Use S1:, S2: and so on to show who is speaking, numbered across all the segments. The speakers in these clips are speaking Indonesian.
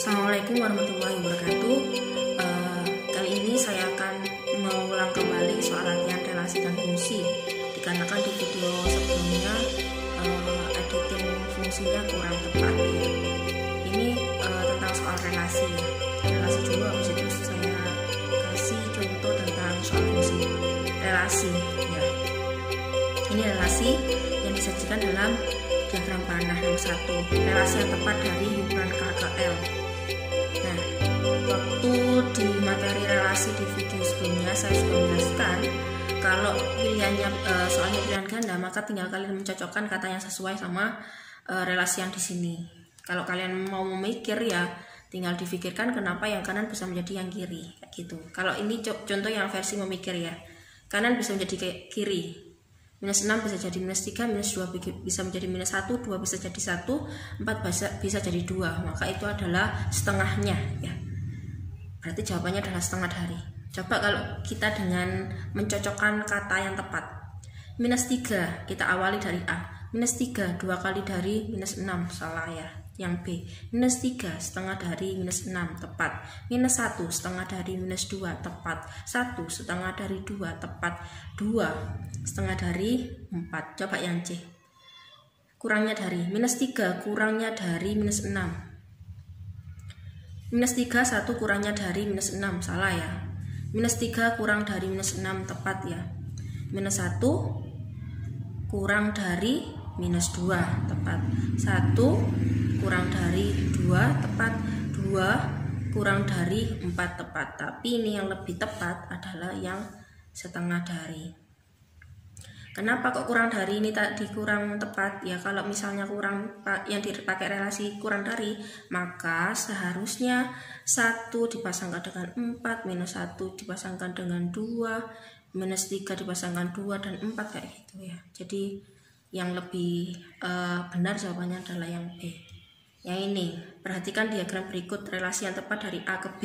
S1: Assalamualaikum warahmatullahi wabarakatuh. Kali ini saya akan mengulang kembali soal latihan relasi dan fungsi. Dikarenakan di video sebelumnya editing fungsinya kurang tepat ya. Ini tentang soal relasi ya. Relasi dulu, habis itu saya kasih contoh tentang soal fungsi. Relasi ya. Ini relasi yang disajikan dalam diagram panah nomor 1. Relasi yang tepat dari himpunan K ke L. Nah, waktu di materi relasi di video sebelumnya saya sudah menjelaskan kalau pilihannya soalnya pilihan ganda, maka tinggal kalian mencocokkan kata yang sesuai sama relasi yang di sini. Kalau kalian mau memikir ya tinggal difikirkan kenapa yang kanan bisa menjadi yang kiri kayak gitu. Kalau ini contoh yang versi memikir ya, kanan bisa menjadi kayak kiri, minus 6 bisa jadi minus 3, minus 2 bisa menjadi minus 1, 2 bisa jadi 1, 4 bisa jadi 2. Maka itu adalah setengahnya ya. Berarti jawabannya adalah setengah dari. Coba kalau kita dengan mencocokkan kata yang tepat. Minus 3 kita awali dari A. Minus 3 2 kali dari minus 6, salah ya. Yang B. Minus 3 setengah dari minus 6, tepat. Minus 1 setengah dari minus 2, tepat. 1 setengah dari 2, tepat. 2 setengah dari 4. Coba yang C. Kurangnya dari minus 3 kurangnya dari minus 6. Minus 3 1 kurangnya dari minus 6, salah ya. Minus 3 kurang dari minus 6, tepat ya. Minus 1 kurang dari minus 2, tepat. 1 kurang dari 2, tepat. 2 kurang dari 4, tepat. Tapi ini yang lebih tepat adalah yang setengah dari. Kenapa kok kurang dari ini tadi kurang tepat ya? Kalau misalnya kurang yang dipakai relasi kurang dari, maka seharusnya 1 dipasangkan dengan 4, minus 1 dipasangkan dengan 2, minus 3 dipasangkan 2 dan 4 kayak gitu ya. Jadi yang lebih benar jawabannya adalah yang B. Yang ini, perhatikan diagram berikut relasi yang tepat dari A ke B.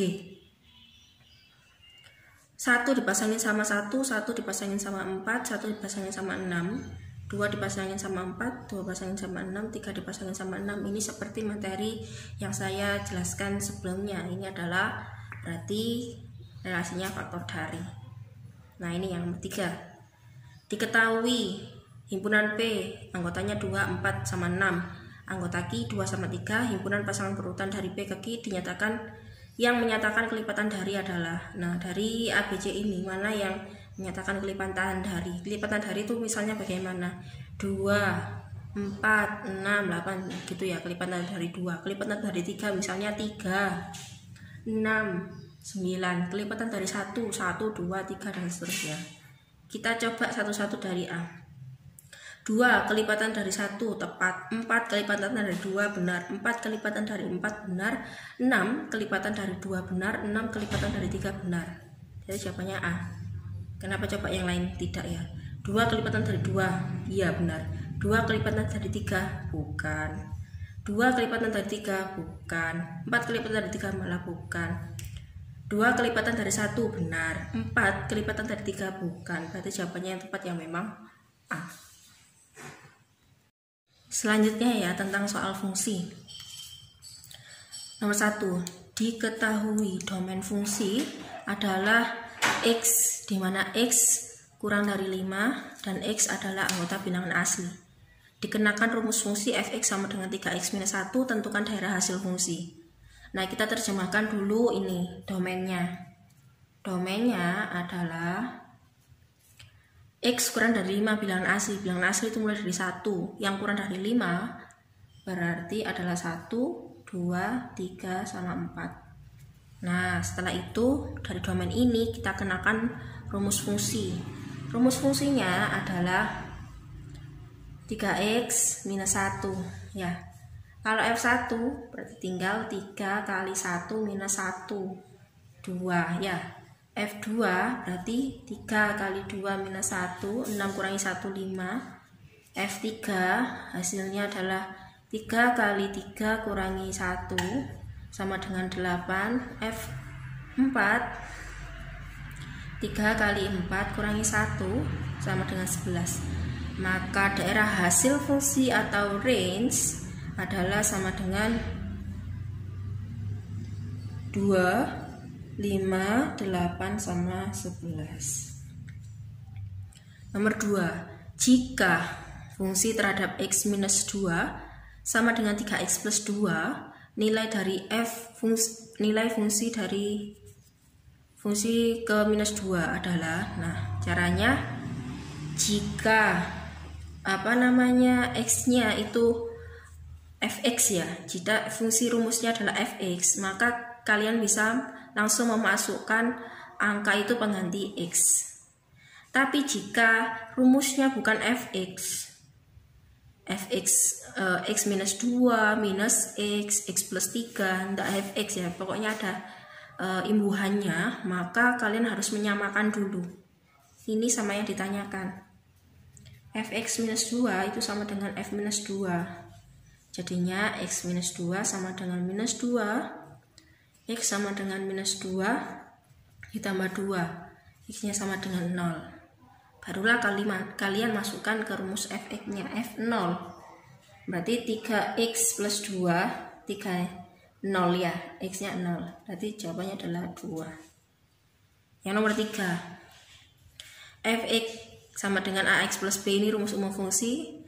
S1: 1 dipasangin sama 1, 1 dipasangin sama 4, 1 dipasangin sama 6, 2 dipasangin sama 4, 2 dipasangin sama 6, 3 dipasangin sama 6. Ini seperti materi yang saya jelaskan sebelumnya. Ini adalah berarti relasinya faktor dari. Nah ini yang ketiga. Diketahui himpunan P anggotanya 2, 4, sama 6. Anggota Q 2 sama 3. Himpunan pasangan berurutan dari P ke Q yang menyatakan kelipatan dari adalah, nah dari ABC ini mana yang menyatakan kelipatan dari? Kelipatan dari itu misalnya bagaimana? 2, 4, 6, 8 gitu ya, kelipatan dari 2. Kelipatan dari 3 misalnya 3, 6, 9. Kelipatan dari 1, 1, 2, 3 dan seterusnya. Kita coba satu-satu dari A. 2 kelipatan dari 1 tepat, 4 kelipatan dari 2 benar, 4 kelipatan dari 4 benar, 6 kelipatan dari 2 benar, 6 kelipatan dari 3 benar. Jadi jawabannya A. Kenapa coba yang lain tidak ya? 2 kelipatan dari 2, iya benar. 2 kelipatan dari 3, bukan. 2 kelipatan dari 3, bukan. 4 kelipatan dari 3 malah bukan. 2 kelipatan dari 1 benar, 4 kelipatan dari 3 bukan. Berarti jawabannya yang tepat yang memang A. Selanjutnya ya tentang soal fungsi. Nomor 1, diketahui domain fungsi adalah X, di mana X kurang dari 5 dan X adalah anggota bilangan asli. Dikenakan rumus fungsi fx sama dengan 3x minus 1, tentukan daerah hasil fungsi. Nah kita terjemahkan dulu ini domainnya. Domainnya adalah X kurang dari 5 bilangan asli. Bilangan asli itu mulai dari 1. Yang kurang dari 5 berarti adalah 1, 2, 3, sama 4. Nah setelah itu dari domain ini kita kenakan rumus fungsi. Rumus fungsinya adalah 3x minus 1 ya. Kalau F1 berarti tinggal 3 kali 1 minus 1, 2 ya. F2 berarti 3 kali 2 minus 1, 6 kurangi 1, 5. F3 hasilnya adalah 3 kali 3 kurangi 1 sama dengan 8. F4 3 kali 4 kurangi 1 sama dengan 11. Maka daerah hasil fungsi atau range adalah sama dengan 2, 5, 8 sama 11. Nomor 2, jika fungsi terhadap x minus 2 sama dengan 3x plus 2, nilai dari nilai fungsi dari fungsi ke minus 2 adalah, nah caranya jika x-nya itu fx ya, jika fungsi rumusnya adalah fx, maka kalian bisa langsung memasukkan angka itu pengganti x. Tapi jika rumusnya bukan fx x minus 2 minus x plus 3, enggak fx ya, pokoknya ada imbuhannya, maka kalian harus menyamakan dulu. Ini sama yang ditanyakan. Fx minus 2 itu sama dengan f minus 2. Jadinya x minus 2 sama dengan minus 2, x sama dengan minus 2 ditambah 2, x nya sama dengan 0. Barulah kalian masukkan ke rumus fx nya f0. Berarti 3x plus 2, 0 ya, x nya 0. Berarti jawabannya adalah 2. Yang nomor 3, fx sama dengan ax plus b, ini rumus umum fungsi.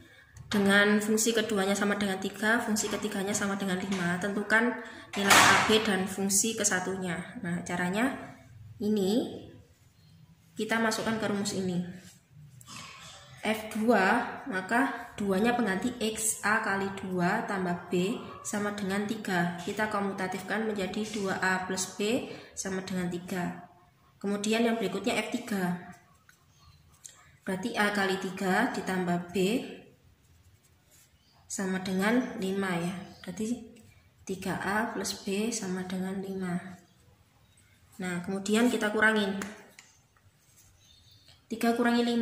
S1: Dengan fungsi keduanya sama dengan 3, fungsi ketiganya sama dengan 5. Tentukan nilai AB dan fungsi kesatunya. Nah, caranya ini kita masukkan ke rumus ini. F2, maka 2-nya pengganti x, A kali 2 tambah B sama dengan 3. Kita komutatifkan menjadi 2A plus B sama dengan 3. Kemudian yang berikutnya F3. Berarti A kali 3 ditambah B sama dengan 5 ya. Berarti 3A plus B sama dengan 5. Nah, kemudian kita kurangin. 3 kurangi 5,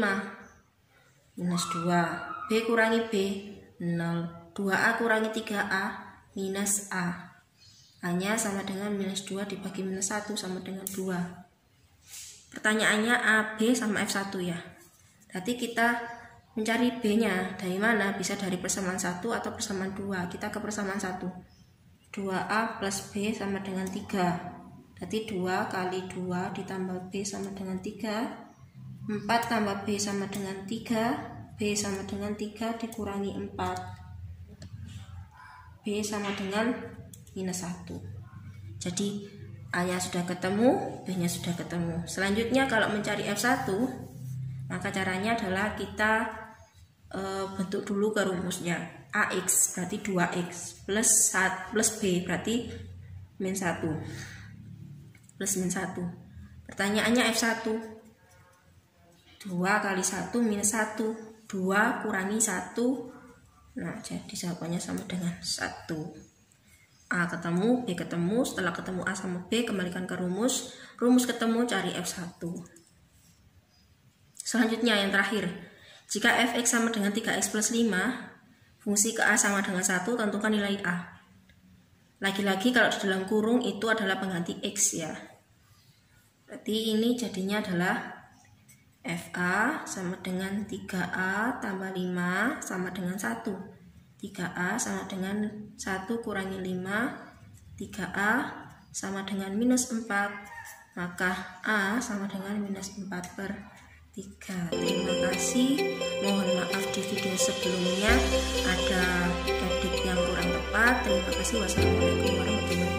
S1: minus 2. B kurangi B, 0. 2A kurangi 3A, minus A. A-nya sama dengan minus 2 dibagi minus 1 sama dengan 2. Pertanyaannya AB sama F1 ya. Berarti kita mencari B-nya dari mana? Bisa dari persamaan 1 atau persamaan 2. Kita ke persamaan 1. 2A plus B sama dengan 3. Berarti 2 kali 2 ditambah B sama dengan 3. 4 tambah B sama dengan 3. B sama dengan 3 dikurangi 4. B sama dengan minus 1. Jadi A-nya sudah ketemu, B-nya sudah ketemu. Selanjutnya kalau mencari F1, maka caranya adalah kita bentuk dulu ke rumusnya. AX berarti 2X plus B berarti min 1 plus min 1. Pertanyaannya F1, 2 kali 1 minus 1, 2 kurangi 1. Nah, jadi jawabannya sama dengan 1. A ketemu, B ketemu. Setelah ketemu A sama B, kembalikan ke rumus. Rumus ketemu, cari F1. Selanjutnya yang terakhir, jika fx sama dengan 3x plus 5, fungsi ke A sama dengan 1, tentukan nilai A. Lagi-lagi kalau di dalam kurung itu adalah pengganti x ya. Berarti ini jadinya adalah FA sama dengan 3A tambah 5 sama dengan 1. 3A sama dengan 1 kurangi 5. 3A sama dengan minus 4. Maka A sama dengan minus 4 per 3. Terima kasih. Mohon maaf di video sebelumnya ada edit yang kurang tepat. Terima kasih. Wassalamualaikum warahmatullahi wabarakatuh.